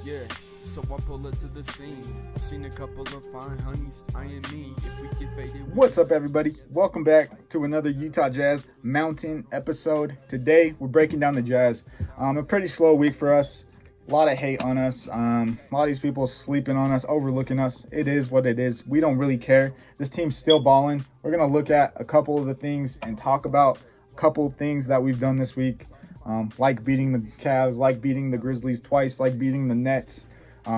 Yeah, so I pull her to the scene. I seen a couple of fine honeys eyeing me. If we get faded, What's up, everybody? Welcome back to another Utah Jazz Mountain episode. Today, we're breaking down the Jazz. A pretty slow week for us. A lot of hate on us. A lot of these people sleeping on us, overlooking us. It is what it is. We don't really care. This team's still balling. We're going to look at a couple of the things and talk about a couple of things that we've done this week. Like beating the Cavs, like beating the Grizzlies twice, like beating the Nets.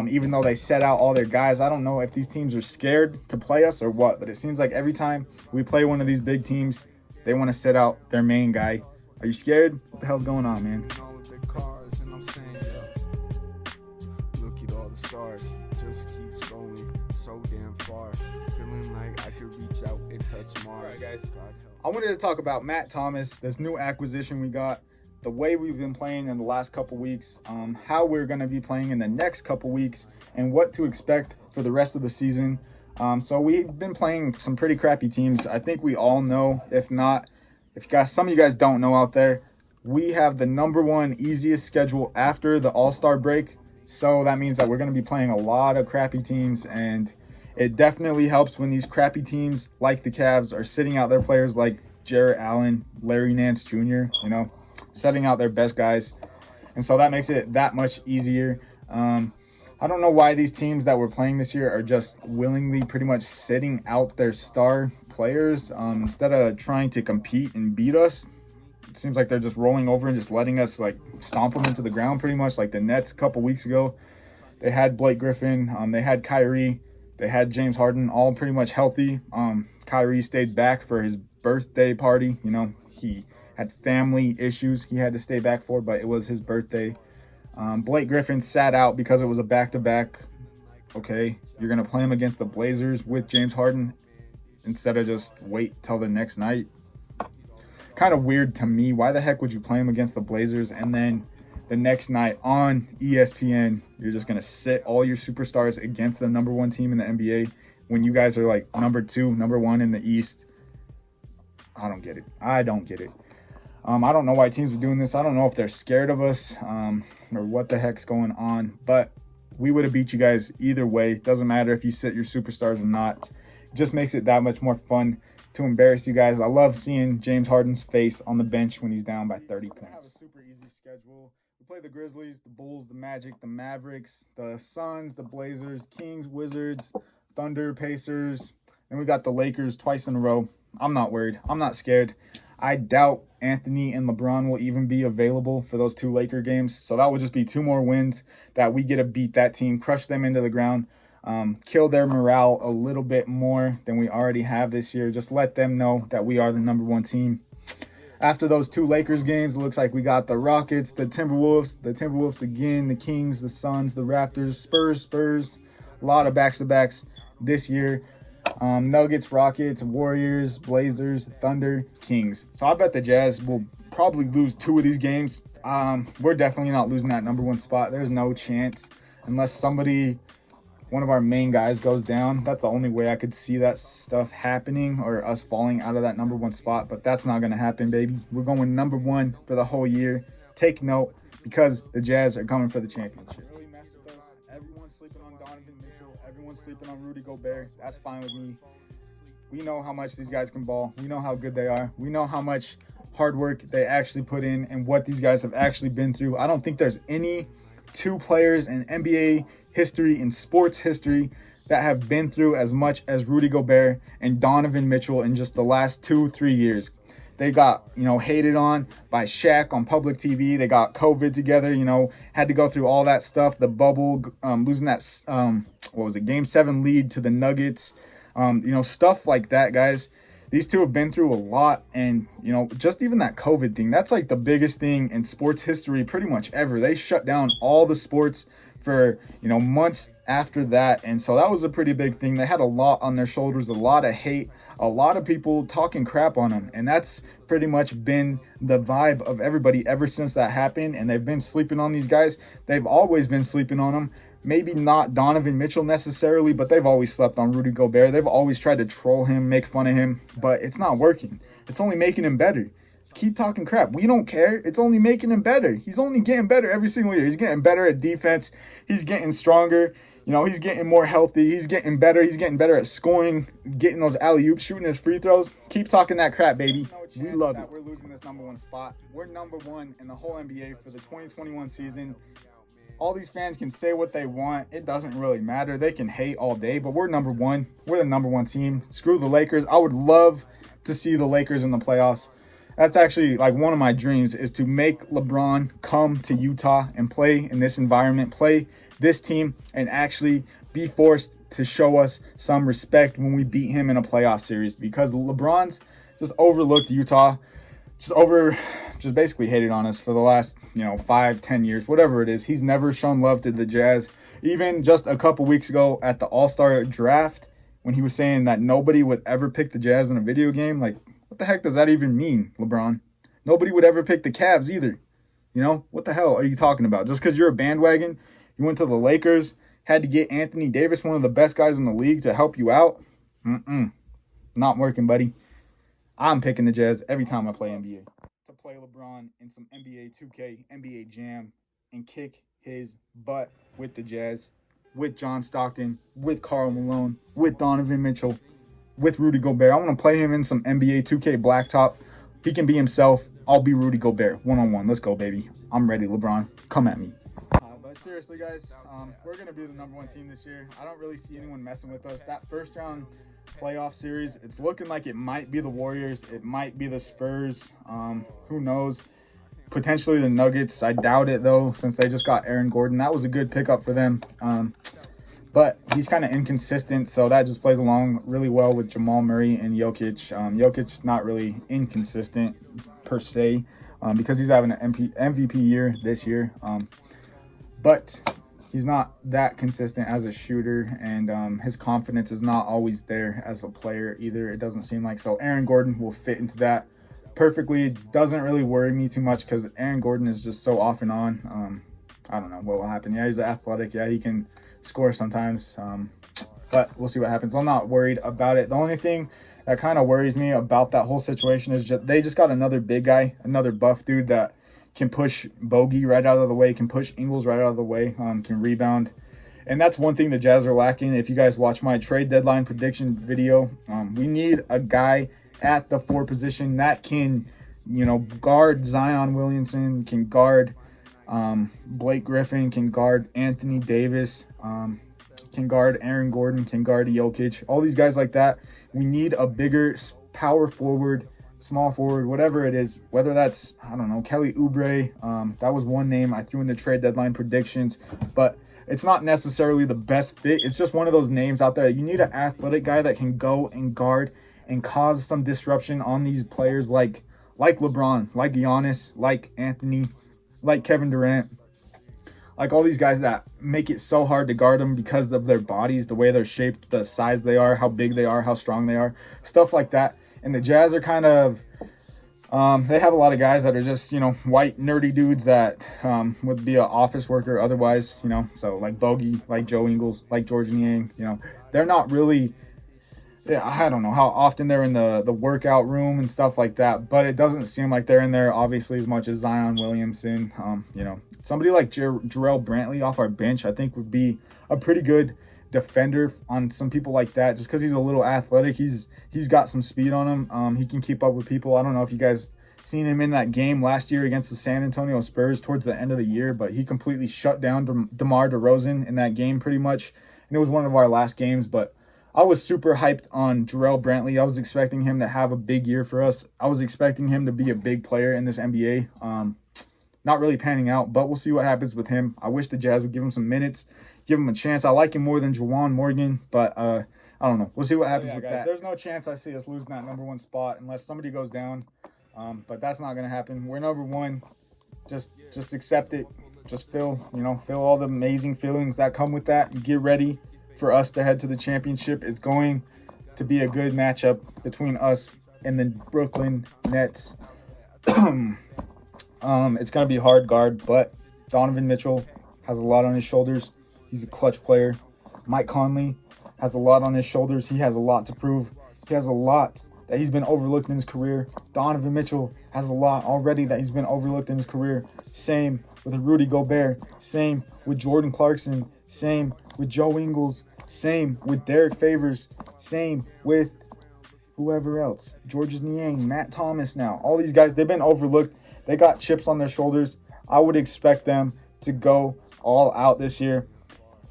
Even though they set out all their guys, I don't know if these teams are scared to play us or what, but it seems like every time we play one of these big teams, they want to set out their main guy. Are you scared? What the hell's going on, man? all of the cars, and I'm saying, look at all the stars. Just keeps going so damn far. Feeling like I could reach out and touch Mars. All right, guys. God help. I wanted to talk about Matt Thomas, this new acquisition we got, the way we've been playing in the last couple weeks, how we're going to be playing in the next couple weeks, and what to expect for the rest of the season. So we've been playing some pretty crappy teams. I think we all know. If not, if you guys, some of you guys don't know out there, we have the number one easiest schedule after the All-Star break. So that means that we're going to be playing a lot of crappy teams, and it definitely helps when these crappy teams like the Cavs are sitting out their players like Jarrett Allen, Larry Nance Jr., setting out their best guys. And so that makes it that much easier. I don't know why these teams that we're playing this year are just willingly pretty much sitting out their star players instead of trying to compete and beat us. It seems like they're just rolling over and just letting us like stomp them into the ground pretty much, like the Nets a couple weeks ago. They had Blake Griffin, they had Kyrie, they had James Harden, all pretty much healthy. Kyrie stayed back for his birthday party. He had family issues he had to stay back for, but it was his birthday. Blake Griffin sat out because it was a back-to-back. Okay, you're going to play him against the Blazers with James Harden instead of just wait till the next night. Kind of weird to me. Why the heck would you play him against the Blazers and then the next night on ESPN, you're just going to sit all your superstars against the number one team in the NBA when you guys are like number two, number one in the East? I don't get it. I don't get it. I don't know why teams are doing this. I don't know if they're scared of us or what the heck's going on. But we would have beat you guys either way. Doesn't matter if you sit your superstars or not. It just makes it that much more fun to embarrass you guys. I love seeing James Harden's face on the bench when he's down by 30 points. We have a super easy schedule. We play the Grizzlies, the Bulls, the Magic, the Mavericks, the Suns, the Blazers, Kings, Wizards, Thunder, Pacers. And we got the Lakers twice in a row. I'm not worried. I'm not scared. I doubt Anthony and LeBron will even be available for those two Laker games. So that would just be two more wins that we get to beat that team, crush them into the ground, kill their morale a little bit more than we already have this year. Just let them know that we are the number one team. After those two Lakers games, it looks like we got the Rockets, the Timberwolves again, the Kings, the Suns, the Raptors, Spurs. A lot of backs-to-backs this year. Nuggets, Rockets, Warriors, Blazers, Thunder, Kings. So I bet the Jazz will probably lose two of these games. We're definitely not losing that number one spot. There's no chance unless one of our main guys goes down. That's the only way I could see that stuff happening or us falling out of that number one spot. But that's not going to happen, baby. We're going number one for the whole year. Take note because the Jazz are coming for the championship. Everyone's sleeping on Donovan Mitchell. Everyone's sleeping on Rudy Gobert. That's fine with me. We know how much these guys can ball. We know how good they are. We know how much hard work they actually put in and what these guys have actually been through. I don't think there's any two players in NBA history, in sports history, that have been through as much as Rudy Gobert and Donovan Mitchell in just the last 2-3 years. They got, hated on by Shaq on public TV. They got COVID together, had to go through all that stuff. The bubble, losing that, Game 7 lead to the Nuggets. Stuff like that, guys. These two have been through a lot. And, just even that COVID thing, that's like the biggest thing in sports history pretty much ever. They shut down all the sports for, months after that. And so that was a pretty big thing. They had a lot on their shoulders, a lot of hate, a lot of people talking crap on them. And that's pretty much been the vibe of everybody ever since that happened. And they've been sleeping on these guys. They've always been sleeping on them. Maybe not Donovan Mitchell necessarily, but they've always slept on Rudy Gobert. They've always tried to troll him, make fun of him, but it's not working. It's only making him better. keep talking crap. We don't care. It's only making him better. He's only getting better every single year. He's getting better at defense. He's getting stronger. You know, he's getting more healthy. He's getting better. He's getting better at scoring, getting those alley-oops, shooting his free throws. Keep talking that crap, baby. We love it. We're losing this #1 spot. We're #1 in the whole NBA for the 2021 season. All these fans can say what they want. It doesn't really matter. They can hate all day, but we're #1. We're the #1 team. Screw the Lakers. I would love to see the Lakers in the playoffs. That's actually like one of my dreams, is to make LeBron come to Utah and play in this environment, play this team, and actually be forced to show us some respect when we beat him in a playoff series, because LeBron's just overlooked Utah, just basically hated on us for the last 5-10 years, whatever it is. He's never shown love to the Jazz. Even just a couple weeks ago at the All-Star draft, when he was saying that nobody would ever pick the Jazz in a video game, like, what the heck does that even mean, LeBron? Nobody would ever pick the Cavs either. What the hell are you talking about? Just because you're a bandwagon, you went to the Lakers, had to get Anthony Davis, one of the best guys in the league, to help you out? Not working, buddy. I'm picking the Jazz every time I play NBA. To play LeBron in some NBA 2K, NBA Jam, and kick his butt with the Jazz, with John Stockton, with Karl Malone, with Donovan Mitchell, with Rudy Gobert. I want to play him in some NBA 2K Blacktop. He can be himself. I'll be Rudy Gobert, one-on-one. Let's go, baby. I'm ready, LeBron. Come at me. But seriously, guys, we're going to be the #1 team this year. I don't really see anyone messing with us. That first round playoff series, it's looking like it might be the Warriors. It might be the Spurs. Who knows? Potentially the Nuggets. I doubt it, though, since they just got Aaron Gordon. That was a good pickup for them. But he's kind of inconsistent, so that just plays along really well with Jamal Murray and Jokic. Jokic's not really inconsistent per se, because he's having an MVP year this year. But he's not that consistent as a shooter, and his confidence is not always there as a player either, it doesn't seem like. So Aaron Gordon will fit into that perfectly. It doesn't really worry me too much because Aaron Gordon is just so off and on. I don't know what will happen. Yeah, he's athletic. Yeah, he can score sometimes, but we'll see what happens. I'm not worried about it. The only thing that kind of worries me about that whole situation is they just got another big guy, another buff dude that can push Bogey right out of the way, can push Ingles right out of the way, can rebound. And that's one thing the Jazz are lacking. If you guys watch my trade deadline prediction video, we need a guy at the 4 position that can, guard Zion Williamson, can guard Blake Griffin, can guard Anthony Davis, can guard Aaron Gordon, can guard Jokic. All these guys like that. We need a bigger power forward, small forward, whatever it is, whether that's, I don't know, Kelly Oubre. That was one name I threw in the trade deadline predictions, but it's not necessarily the best fit. It's just one of those names out there. You need an athletic guy that can go and guard and cause some disruption on these players like LeBron, like Giannis, like Anthony, like Kevin Durant, like all these guys that make it so hard to guard them because of their bodies, the way they're shaped, the size they are, how big they are, how strong they are, stuff like that. And the Jazz are kind of, they have a lot of guys that are just, white nerdy dudes that would be an office worker otherwise, so like Bogey, like Joe Ingles, like George Niang, they're not really, I don't know how often they're in the workout room and stuff like that, but it doesn't seem like they're in there obviously as much as Zion Williamson. Somebody like Jarrell Brantley off our bench, I think would be a pretty good defender on some people like that, just because he's a little athletic. He's got some speed on him. He can keep up with people. I don't know if you guys seen him in that game last year against the San Antonio Spurs towards the end of the year, but he completely shut down DeMar DeRozan in that game pretty much, and it was one of our last games. But I was super hyped on Jarrell Brantley. I was expecting him to have a big year for us. I was expecting him to be a big player in this NBA. Not really panning out, but we'll see what happens with him. I wish the Jazz would give him some minutes, give him a chance. I like him more than Juwan Morgan, but I don't know. We'll see what happens with that. There's no chance I see us losing that #1 spot unless somebody goes down, but that's not going to happen. We're #1. Just accept it. Just feel all the amazing feelings that come with that. Get ready for us to head to the championship. It's going to be a good matchup between us and the Brooklyn Nets. It's going to be a hard guard, but Donovan Mitchell has a lot on his shoulders. He's a clutch player. Mike Conley has a lot on his shoulders. He has a lot to prove. He has a lot that he's been overlooked in his career. Donovan Mitchell has a lot already that he's been overlooked in his career. Same with Rudy Gobert. Same with Jordan Clarkson. Same with Joe Ingles. Same with Derek Favors. Same with whoever else. Georges Niang, Matt Thomas now. All these guys, they've been overlooked. They got chips on their shoulders. I would expect them to go all out this year.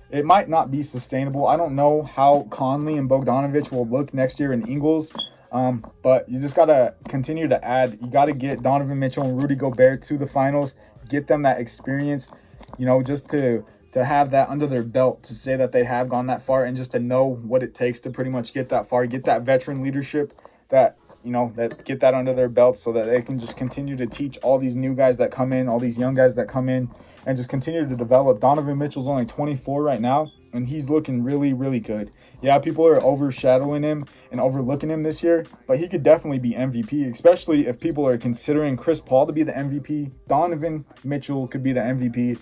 It might not be sustainable. I don't know how Conley and Bogdanovich will look next year in Ingles. But you just got to continue to add. You got to get Donovan Mitchell and Rudy Gobert to the finals. Get them that experience, just to have that under their belt, to say that they have gone that far, and just to know what it takes to pretty much get that far, get that veteran leadership, that get that under their belt, so that they can just continue to teach all these new guys that come in, all these young guys that come in, and just continue to develop. Donovan Mitchell's only 24 right now, and he's looking really, really good. Yeah, people are overshadowing him and overlooking him this year, but he could definitely be MVP, especially if people are considering Chris Paul to be the MVP. Donovan Mitchell could be the MVP.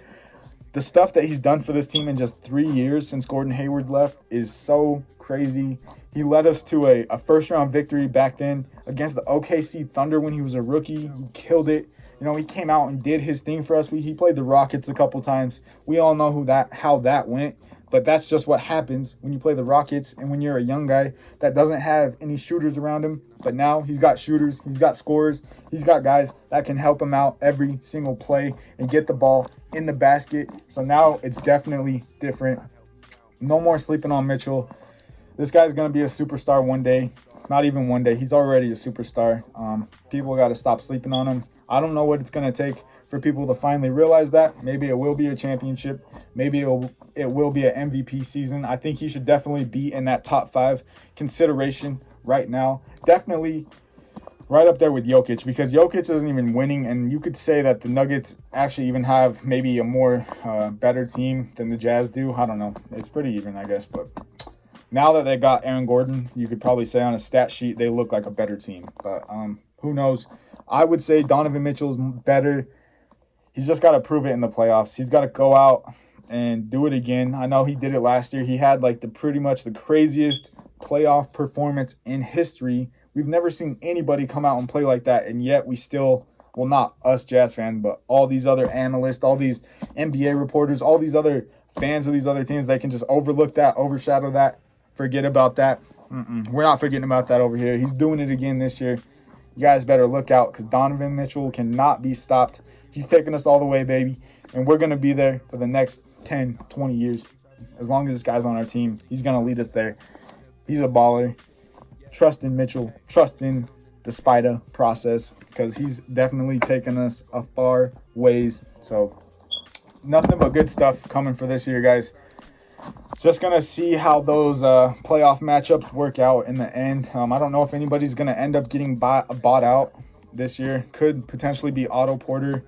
The stuff that he's done for this team in just 3 years since Gordon Hayward left is so crazy. He led us to a first-round victory back then against the OKC Thunder when he was a rookie. He killed it. He came out and did his thing for us. He played the Rockets a couple times. We all know how that went. But that's just what happens when you play the Rockets and when you're a young guy that doesn't have any shooters around him. But now he's got shooters, he's got scorers, he's got guys that can help him out every single play and get the ball in the basket. So now it's definitely different. No more sleeping on Mitchell. This guy's going to be a superstar one day. Not even one day. He's already a superstar. People got to stop sleeping on him. I don't know what it's going to take for people to finally realize that. Maybe it will be a championship. Maybe it will be an MVP season. I think he should definitely be in that top 5 consideration right now. Definitely right up there with Jokic, because Jokic isn't even winning, and you could say that the Nuggets actually even have maybe a more better team than the Jazz do. I don't know. It's pretty even, I guess. But now that they got Aaron Gordon, you could probably say on a stat sheet they look like a better team. But who knows? I would say Donovan Mitchell's better. He's just got to prove it in the playoffs. He's got to go out and do it again. I know he did it last year. He had pretty much the craziest playoff performance in history. We've never seen anybody come out and play like that, and yet we still, well, not us Jazz fans, but all these other analysts, all these NBA reporters, all these other fans of these other teams, they can just overlook that, overshadow that, forget about that. We're not forgetting about that over here. He's doing it again this year. You guys better look out, because Donovan Mitchell cannot be stopped. He's taking us all the way, baby, and we're going to be there for the next 10, 20 years. As long as this guy's on our team, he's going to lead us there. He's a baller. Trust in Mitchell. Trust in the Spider process, because he's definitely taken us a far ways. So nothing but good stuff coming for this year, guys. Just going to see how those playoff matchups work out in the end. I don't know if anybody's going to end up getting bought out this year. Could potentially be Otto Porter.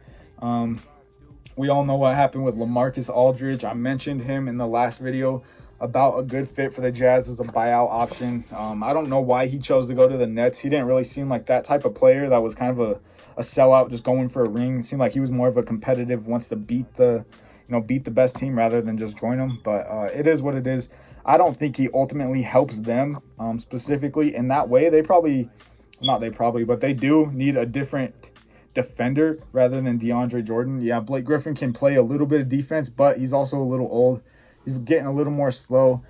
We all know what happened with LaMarcus Aldridge. I mentioned him in the last video about a good fit for the Jazz as a buyout option. I don't know why he chose to go to the Nets. He didn't really seem like that type of player that was kind of a sellout, just going for a ring. It seemed like he was more of a competitive, wants to beat the best team rather than just join them. But it is what it is. I don't think he ultimately helps them specifically in that way. But they do need a different defender rather than DeAndre Jordan. Yeah, Blake Griffin can play a little bit of defense, but he's also a little old. He's getting a little more slow.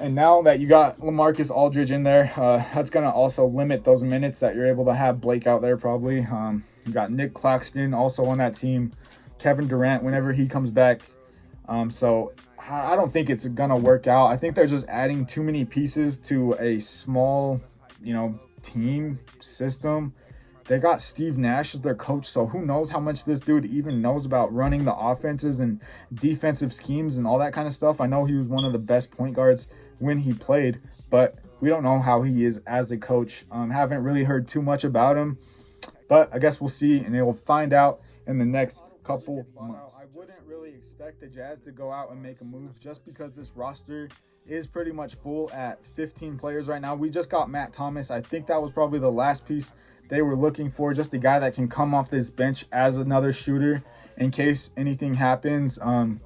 And now that you got LaMarcus Aldridge in there, that's going to also limit those minutes that you're able to have Blake out there probably. You got Nick Claxton also on that team. Kevin Durant whenever he comes back. So I don't think it's going to work out. I think they're just adding too many pieces to a small, team system. They got Steve Nash as their coach, so who knows how much this dude even knows about running the offenses and defensive schemes and all that kind of stuff. I know he was one of the best point guards when he played, but we don't know how he is as a coach. Haven't really heard too much about him, but I guess we'll see, and we'll find out in the next couple months. I wouldn't really expect the Jazz to go out and make a move just because this roster is pretty much full at 15 players right now. We just got Matt Thomas. I think that was probably the last piece they were looking for, just a guy that can come off this bench as another shooter in case anything happens. I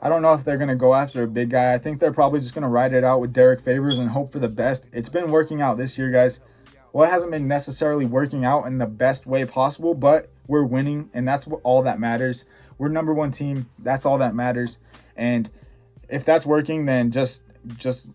don't know if they're going to go after a big guy. I think they're probably just going to ride it out with Derek Favors and hope for the best. It's been working out this year, guys. well, it hasn't been necessarily working out in the best way possible, but we're winning, and that's all that matters. We're number one team. That's all that matters. And if that's working, then just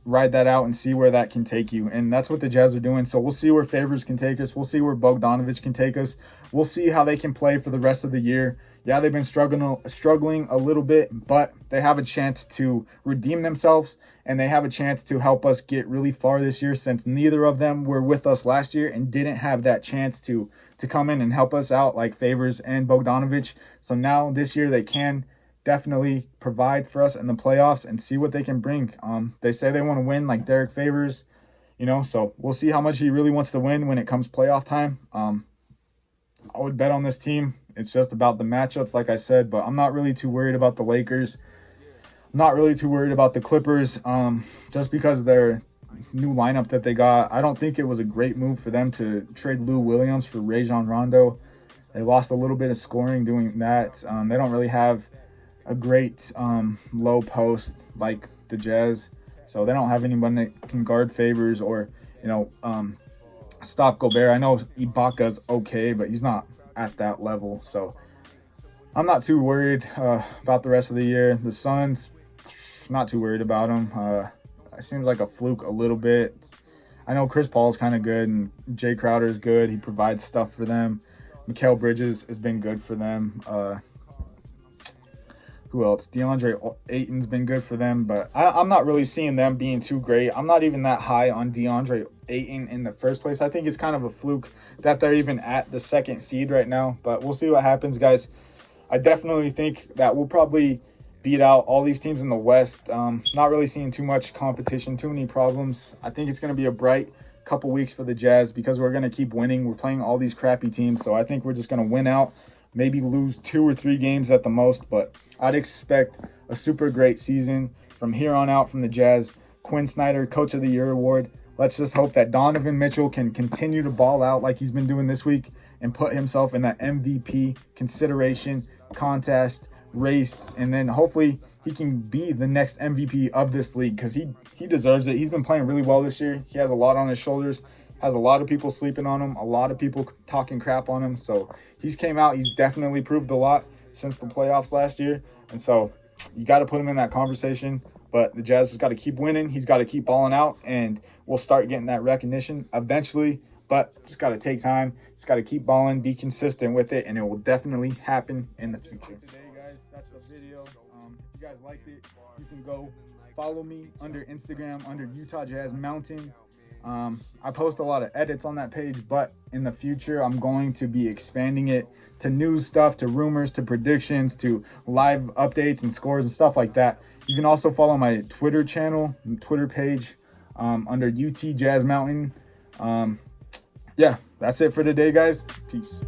ride that out and see where that can take you. And that's what the Jazz are doing. So we'll see where Favors can take us. We'll see where Bogdanovic can take us. We'll see how they can play for the rest of the year. Yeah, they've been struggling a little bit, but they have a chance to redeem themselves, and they have a chance to help us get really far this year, since neither of them were with us last year and didn't have that chance to come in and help us out like Favors and Bogdanovic. So now this year they can definitely provide for us in the playoffs and see what they can bring. They say they want to win like Derek Favors, so we'll see how much he really wants to win when it comes playoff time. I would bet on this team. It's just about the matchups, like I said, but I'm not really too worried about the Lakers. I'm not really too worried about the Clippers, just because their new lineup that they got. I don't think it was a great move for them to trade Lou Williams for Rajon Rondo. They lost a little bit of scoring doing that. They don't really have a great low post like the Jazz, so they don't have anyone that can guard Favors or stop Gobert. I know Ibaka's okay, but he's not at that level, so I'm not too worried about the rest of the year. The Suns, not too worried about them. It seems like a fluke a little bit. I know Chris Paul's kind of good and Jay Crowder is good. He provides stuff for them. Mikal Bridges has been good for them. Who else? DeAndre Ayton's been good for them, but I'm not really seeing them being too great. I'm not even that high on DeAndre Ayton in the first place. I think it's kind of a fluke that they're even at the second seed right now, but we'll see what happens, guys. I definitely think that we'll probably beat out all these teams in the West. Not really seeing too much competition, too many problems. I think it's going to be a bright couple weeks for the Jazz because we're going to keep winning. We're playing all these crappy teams, so I think we're just going to win out, maybe lose 2 or 3 games at the most, but I'd expect a super great season from here on out from the Jazz. Quinn Snyder, Coach of the Year award. Let's just hope that Donovan Mitchell can continue to ball out like he's been doing this week and put himself in that MVP consideration, contest, race, and then hopefully he can be the next MVP of this league because he deserves it. He's been playing really well this year. He has a lot on his shoulders, has a lot of people sleeping on him, a lot of people talking crap on him. So he's came out. He's definitely proved a lot since the playoffs last year. And so you got to put him in that conversation. But the Jazz has got to keep winning. He's got to keep balling out, and we'll start getting that recognition eventually. But just got to take time. Just got to keep balling, be consistent with it, and it will definitely happen in the future. Today, guys, that's the video. If you guys liked it, you can go follow me under Instagram under Utah Jazz Mountain. I post a lot of edits on that page, but in the future, I'm going to be expanding it to news stuff, to rumors, to predictions, to live updates and scores and stuff like that. You can also follow my Twitter channel, Twitter page under UT Jazz Mountain. Yeah, that's it for today, guys. Peace.